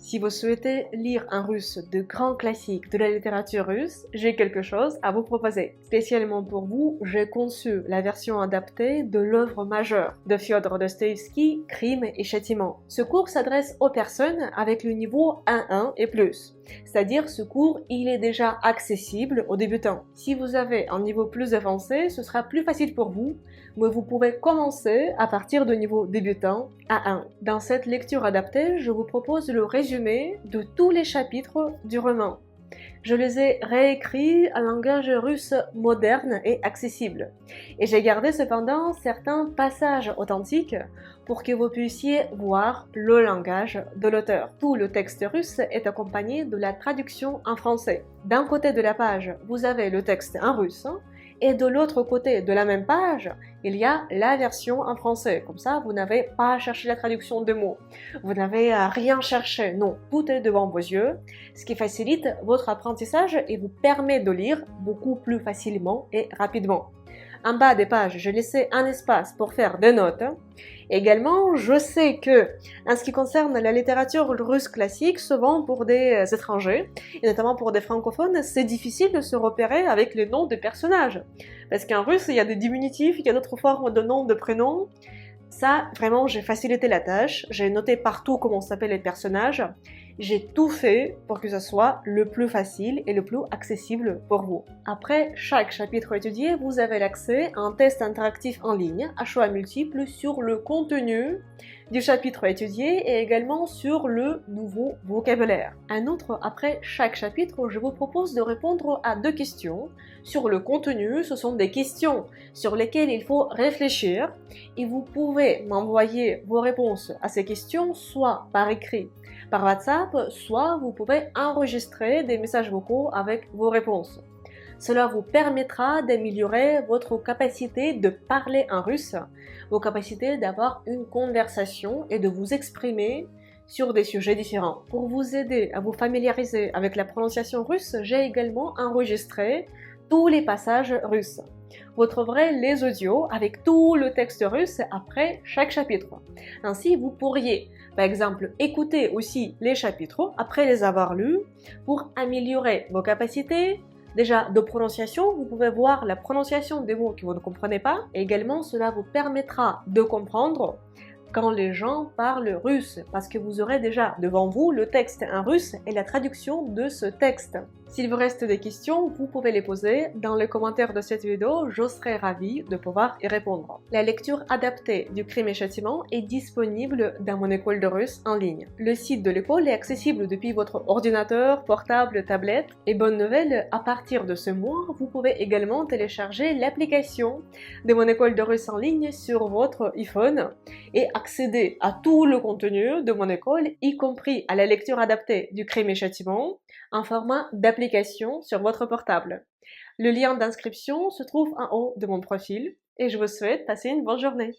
Si vous souhaitez lire en russe de grands classiques de la littérature russe, j'ai quelque chose à vous proposer. Spécialement pour vous, j'ai conçu la version adaptée de l'œuvre majeure de Fyodor Dostoïevski, Crime et Châtiment. Ce cours s'adresse aux personnes avec le niveau 1-1 et plus. C'est-à-dire ce cours, il est déjà accessible aux débutants. Si vous avez un niveau plus avancé, ce sera plus facile pour vous, mais vous pouvez commencer à partir de niveau débutant à 1. Dans cette lecture adaptée, je vous propose le résumé de tous les chapitres du roman. Je les ai réécrits en langage russe moderne et accessible. Et j'ai gardé cependant certains passages authentiques pour que vous puissiez voir le langage de l'auteur. Tout le texte russe est accompagné de la traduction en français. D'un côté de la page, vous avez le texte en russe, et de l'autre côté de la même page, il y a la version en français. Comme ça, vous n'avez pas à chercher la traduction de mots. Vous n'avez à rien chercher. Non, tout est devant vos yeux, ce qui facilite votre apprentissage et vous permet de lire beaucoup plus facilement et rapidement. En bas des pages, j'ai laissé un espace pour faire des notes. Également, je sais que, en ce qui concerne la littérature russe classique, souvent pour des étrangers, et notamment pour des francophones, c'est difficile de se repérer avec les noms des personnages. Parce qu'en russe, il y a des diminutifs, il y a d'autres formes de noms, de prénoms. Ça, vraiment, j'ai facilité la tâche, j'ai noté partout comment s'appellent les personnages, j'ai tout fait pour que ce soit le plus facile et le plus accessible pour vous. Après chaque chapitre étudié, vous avez l'accès à un test interactif en ligne à choix multiples sur le contenu du chapitre étudié et également sur le nouveau vocabulaire. En outre, après chaque chapitre, je vous propose de répondre à 2 questions sur le contenu. Ce sont des questions sur lesquelles il faut réfléchir et vous pouvez m'envoyer vos réponses à ces questions soit par écrit, par WhatsApp, soit vous pouvez enregistrer des messages vocaux avec vos réponses. Cela vous permettra d'améliorer votre capacité de parler en russe, vos capacités d'avoir une conversation et de vous exprimer sur des sujets différents. Pour vous aider à vous familiariser avec la prononciation russe, j'ai également enregistré tous les passages russes. Vous trouverez les audios avec tout le texte russe après chaque chapitre. Ainsi, vous pourriez, par exemple, écouter aussi les chapitres après les avoir lus pour améliorer vos capacités. Déjà, de prononciation, vous pouvez voir la prononciation des mots que vous ne comprenez pas. Et également, cela vous permettra de comprendre quand les gens parlent russe, parce que vous aurez déjà devant vous le texte en russe et la traduction de ce texte. S'il vous reste des questions, vous pouvez les poser dans les commentaires de cette vidéo, je serai ravie de pouvoir y répondre. La lecture adaptée du Crime et Châtiment est disponible dans mon école de russe en ligne. Le site de l'école est accessible depuis votre ordinateur, portable, tablette, et bonne nouvelle, à partir de ce mois, vous pouvez également télécharger l'application de mon école de russe en ligne sur votre iPhone et accéder à tout le contenu de mon école, y compris à la lecture adaptée du Crime et Châtiment, en format d'application sur votre portable. Le lien d'inscription se trouve en haut de mon profil et je vous souhaite de passer une bonne journée.